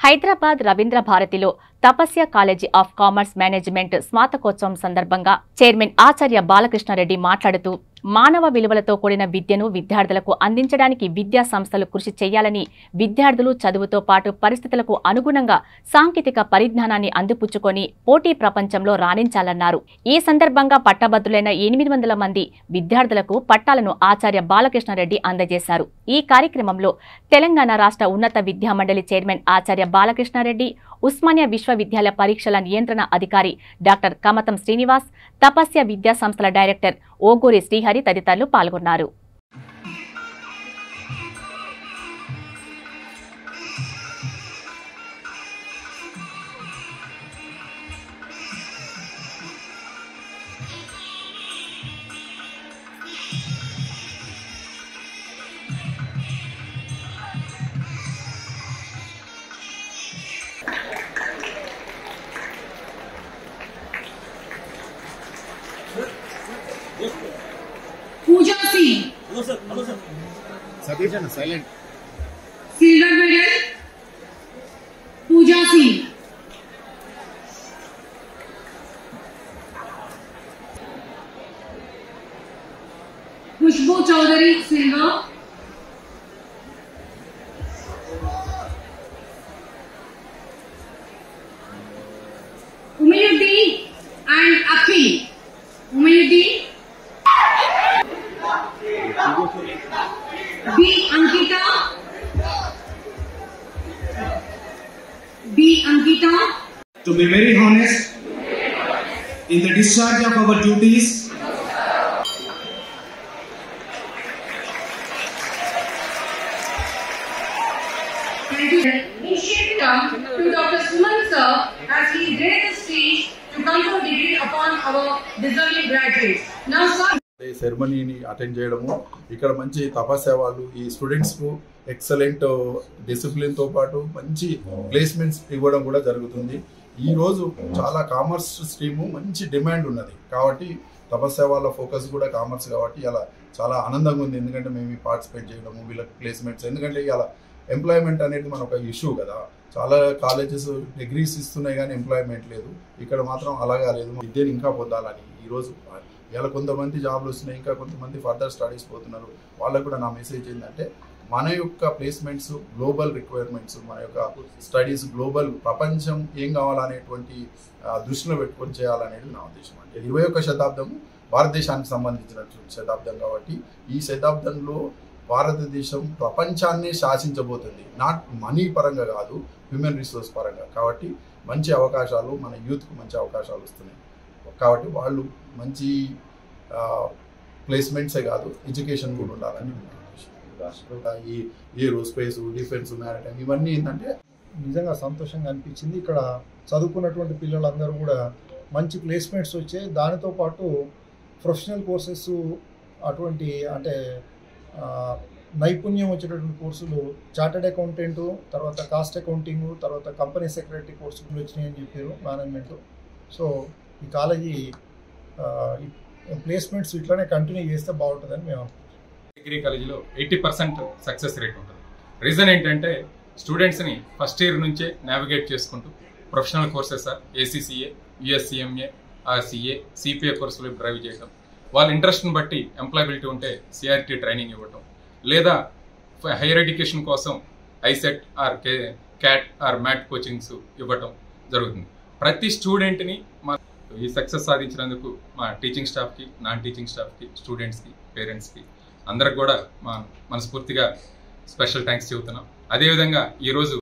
హైదరాబాద్ రవీంద్ర భారతిలో తపస్య college of commerce management స్నాతకోత్సవం సందర్భంగా chairman ఆచార్య బాలకృష్ణారెడ్డి మాట్లాడుతూ మానవ విలువలతో కూడిన విద్యను విద్యార్థులకు అందించడానికి విద్యా సంస్థలు కృషి చేయాలని, విద్యార్థులు చదువుతో పాటు పరిస్థితులకు అనుగుణంగా సాంకేతిక పరిజ్ఞానాన్ని అందిపుచ్చుకొని పోటీ ప్రపంచంలో రాణించాలన్నారు. ఈ సందర్భంగా పట్టభద్రులైన 800 మంది విద్యార్థులకు పట్టాలను ఆచార్య బాలకృష్ణారెడ్డి అందజేశారు. ఈ కార్యక్రమంలో తెలంగాణ రాష్ట్ర ఉన్నత విద్యామండలి చైర్మన్ ఆచార్య బాలకృష్ణారెడ్డి, ఉస్మానియా విశ్వవిద్యాలయ పరీక్షల నియంత్రణ అధికారి డాక్టర్ కమతం శ్రీనివాస్, తపస్య విద్యా సంస్థల డైరెక్టర్ ఓగూరి శ్రీహరి తదితరులు పాల్గొన్నారు. पूजा सिंह, सतीश है silent, silver medal Pooja Singh, Khushboo Chaudhary silver, Umayuddin and Akhil, Umayuddin B. Ankita. To be very honest in the discharge of our duties, Thank you. Initiative to Dr. Suman sir as he graced the stage to confer degree upon our deserving graduates. Now sir. సెరమనీని attend చేయడము, ఇక్కడ మంచి తపస్య వాళ్ళు ఈ స్టూడెంట్స్కు excellent డిసిప్లిన్తో పాటు మంచి placements ఇవ్వడం కూడా జరుగుతుంది. ఈరోజు చాలా కామర్స్ స్ట్రీము మంచి డిమాండ్ ఉన్నది కాబట్టి తపస్య వాళ్ళ ఫోకస్ కూడా కామర్స్ కాబట్టి ఇలా చాలా ఆనందంగా ఉంది. ఎందుకంటే మేము పార్టిసిపేట్ చేయడము, వీళ్ళకి ప్లేస్మెంట్స్, ఎందుకంటే ఇలా ఎంప్లాయ్మెంట్ అనేది మన ఒక ఇష్యూ కదా. చాలా కాలేజెస్ డిగ్రీస్ ఇస్తున్నాయి కానీ ఎంప్లాయ్మెంట్ లేదు, ఇక్కడ మాత్రం అలాగా లేదు. విద్యను ఇంకా పొందాలని ఈరోజు ఇలా కొంతమంది జాబ్లు వస్తున్నాయి, ఇంకా కొంతమంది ఫర్దర్ స్టడీస్ పోతున్నారు. వాళ్ళకు కూడా నా మెసేజ్ ఏంటంటే మన యొక్క ప్లేస్మెంట్స్ గ్లోబల్ రిక్వైర్మెంట్స్, మన యొక్క స్టడీస్ గ్లోబల్ ప్రపంచం ఏం కావాలనేటువంటి దృష్టిలో పెట్టుకొని చేయాలనేది నా ఉద్దేశం. అంటే 21వ శతాబ్దం భారతదేశానికి సంబంధించినటువంటి శతాబ్దం కాబట్టి ఈ శతాబ్దంలో భారతదేశం ప్రపంచాన్ని శాసించబోతుంది. నాట్ మనీ పరంగా కాదు, హ్యూమన్ రిసోర్స్ పరంగా. కాబట్టి మంచి అవకాశాలు, మన యూత్కు మంచి అవకాశాలు వస్తున్నాయి కాబట్టి వాళ్ళు మంచి ప్లేస్మెంట్సే కాదు ఎడ్యుకేషన్ కూడా ఉండాలని ఈ ఏరోస్పేస్, డిఫెన్స్, మ్యారిటైమ్ ఇవన్నీ ఏంటంటే నిజంగా సంతోషంగా అనిపించింది. ఇక్కడ చదువుకున్నటువంటి పిల్లలందరూ కూడా మంచి ప్లేస్మెంట్స్ వచ్చాయి. దానితో పాటు ప్రొఫెషనల్ కోర్సెస్, అటువంటి అంటే నైపుణ్యం వచ్చేటటువంటి కోర్సులు, చార్టెడ్ అకౌంటెంట్, తర్వాత కాస్ట్ అకౌంటింగ్, తర్వాత కంపెనీ సెక్రటరీ కోర్సులు వచ్చినాయని చెప్పారు మేనేజ్మెంట్. సో ఈ కాలేజీ ప్లేస్మెంట్స్ ఇట్లానే కంటిన్యూ చేస్తే బాగుంటుందని మేము డిగ్రీ కాలేజీలో 80% సక్సెస్ రేట్ ఉంటుంది. రీజన్ ఏంటంటే స్టూడెంట్స్ని ఫస్ట్ ఇయర్ నుంచే నావిగేట్ చేసుకుంటూ professional courses ACCA, USCMA, RCA, CPA కోర్సులు డ్రైవ్ చేయడం, వాళ్ళ ఇంట్రెస్ట్ని బట్టి ఎంప్లాయబిలిటీ ఉంటే సిఆర్టీ ట్రైనింగ్ ఇవ్వటం, లేదా హైయర్ ఎడ్యుకేషన్ కోసం ICET or CAT or MAT coachings ఇవ్వటం జరుగుతుంది. ప్రతి స్టూడెంట్ని ఈ సక్సెస్ సాధించినందుకు మా టీచింగ్ స్టాఫ్కి, నాన్ టీచింగ్ స్టాఫ్కి, స్టూడెంట్స్కి, పేరెంట్స్కి అందరికి కూడా మనస్ఫూర్తిగా స్పెషల్ థ్యాంక్స్ చెబుతున్నాం. అదేవిధంగా ఈరోజు